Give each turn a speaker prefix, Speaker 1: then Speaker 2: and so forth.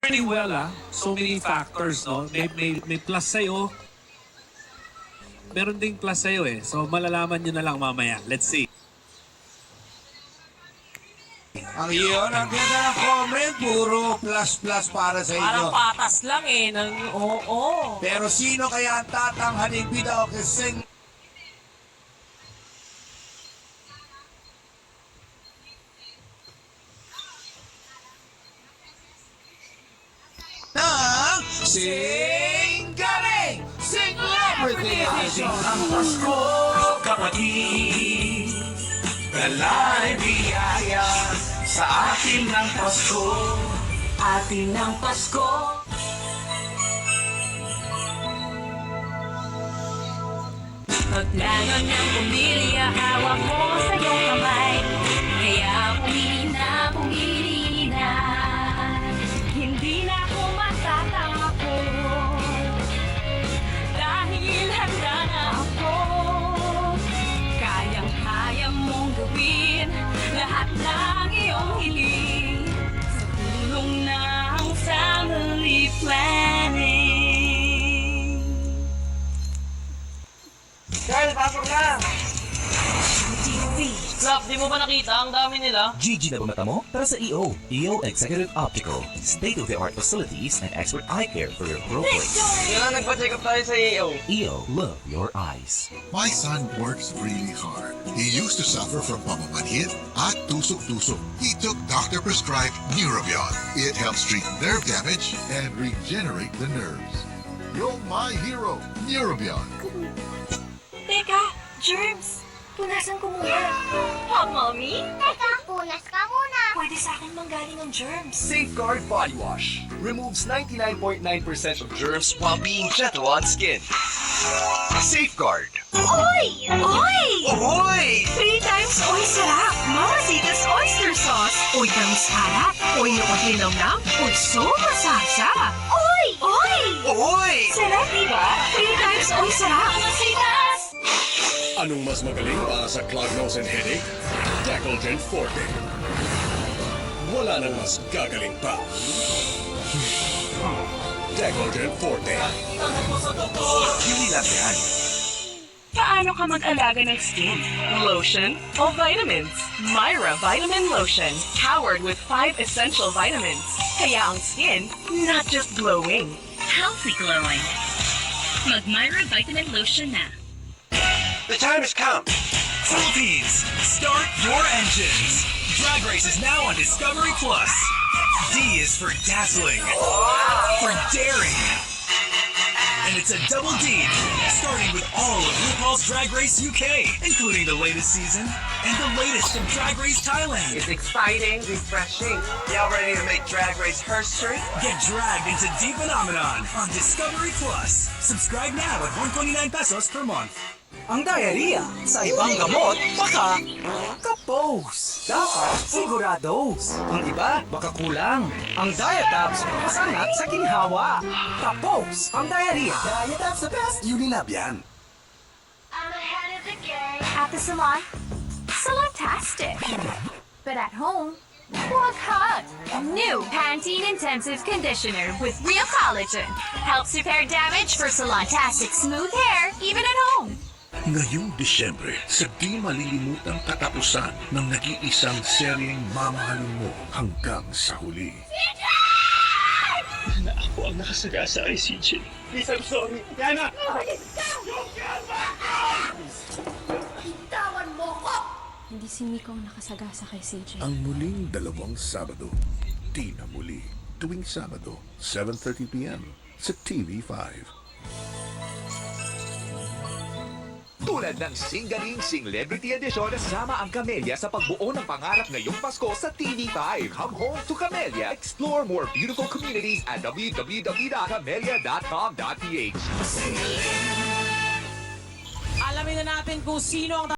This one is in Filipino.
Speaker 1: Pretty well, so many factors, no? May plus sa'yo. Meron ding plus sa'yo eh. So malalaman nyo na lang mamaya. Let's see.
Speaker 2: Ang iyon, ang ganda ng comment, puro plus para sa inyo.
Speaker 3: Parang patas lang eh. Oo.
Speaker 2: Pero sino kaya ang tatanghaling bida o kising ng Singgaling Celebrity Edition?
Speaker 1: Ang Pasko, kapatid, dalay biyaya sa atin ng Pasko.
Speaker 3: Atin ng Pasko. Paglangon ng pumilya, hawak mo sa iyong kamay. Kaya pumili na. Hindi na ako matatakot. Dahil handa na ako. Kayang-kaya mong gawin lahat ng iyong hiling. Sa tulong ng family planning.
Speaker 2: Kyle, pasok na!
Speaker 3: Love, di mo ba nakita? Ang dami nila.
Speaker 4: Gigi na ba mata mo? Tara sa EO. EO Executive Optical. State-of-the-art facilities and expert eye care for your profile.
Speaker 3: Kailan nagpa-check up tayo sa EO?
Speaker 4: EO, love your eyes.
Speaker 5: My son works really hard. He used to suffer from pamamanhid at tusok-tusok. He took doctor-prescribed Neurobion. It helps treat nerve damage and regenerate the nerves. You're my hero, Neurobion.
Speaker 6: Teka, germs! Punasan ko muna.
Speaker 3: Ha, Mommy?
Speaker 6: Teka, punas ka muna. Pwede sa akin manggaling ang germs.
Speaker 7: Safeguard Body Wash removes 99.9% of germs while being gentle on skin. Safeguard.
Speaker 6: Oy! Oy!
Speaker 7: Ahoy!
Speaker 6: 3 times oy sarap! Mamacita's oyster sauce! Oy tamis harap! Oy lukot linamnam! Oy soba sarap! Oy! Oy!
Speaker 7: Ahoy!
Speaker 6: Sarap, diba? 3 times oy sarap! Mamacita's!
Speaker 8: Anong mas magaling para sa clogged nose and headache? Decolgen Forte. Wala nang mas gagaling pa. Decolgen Forte.
Speaker 7: Unilag yan.
Speaker 3: Paano ka mag-alaga ng skin? Lotion o vitamins? Myra Vitamin Lotion. Powered with 5 essential vitamins. Kaya ang skin, not just glowing.
Speaker 9: Healthy glowing. Mag-Myra Vitamin Lotion na.
Speaker 7: The time has come.
Speaker 10: Philippines, start your engines. Drag Race is now on Discovery Plus. D is for dazzling, for daring. And it's a double D, starting with all of RuPaul's Drag Race UK, including the latest season and the latest of Drag Race Thailand.
Speaker 3: It's exciting, refreshing.
Speaker 7: Y'all ready to make Drag Race history?
Speaker 10: Get dragged into D Phenomenon on Discovery Plus. Subscribe now at 129 pesos per month.
Speaker 11: Ang diarrhea sa ibang gamot, baka kapos. Dapat sigurados. Ang iba, baka kulang. Ang Diatabs, masangat sa ginhawa. Kapos ang diarrhea. Diatabs the best. Unilab yan.
Speaker 6: I'm ahead of the game. At the salon, salontastic. But at home, work hard. New Pantene Intensive Conditioner with real collagen. Helps repair damage for salontastic smooth hair, even at home.
Speaker 8: Ngayong Disyembre, sa di malilimutang katapusan ng nag-iisang seryeng mamahalin mo hanggang sa huli.
Speaker 1: Na ako ang nakasagasa kay CJ. Please, I'm sorry. Yana!
Speaker 6: Tawan mo ko!
Speaker 9: Hindi si Miko ang nakasagasa kay CJ.
Speaker 5: Ang muling dalawang Sabado. Di na muli. Tuwing Sabado, 7:30 p.m. sa TV5.
Speaker 7: Tulad ng Singgaling Celebrity Edition, sama ang Camellia sa pagbuo ng pangarap ngayong Pasko sa TV5. Come home to Camellia. Explore more beautiful communities at www.camellia.com.ph.
Speaker 3: Alamin na natin kung sino ang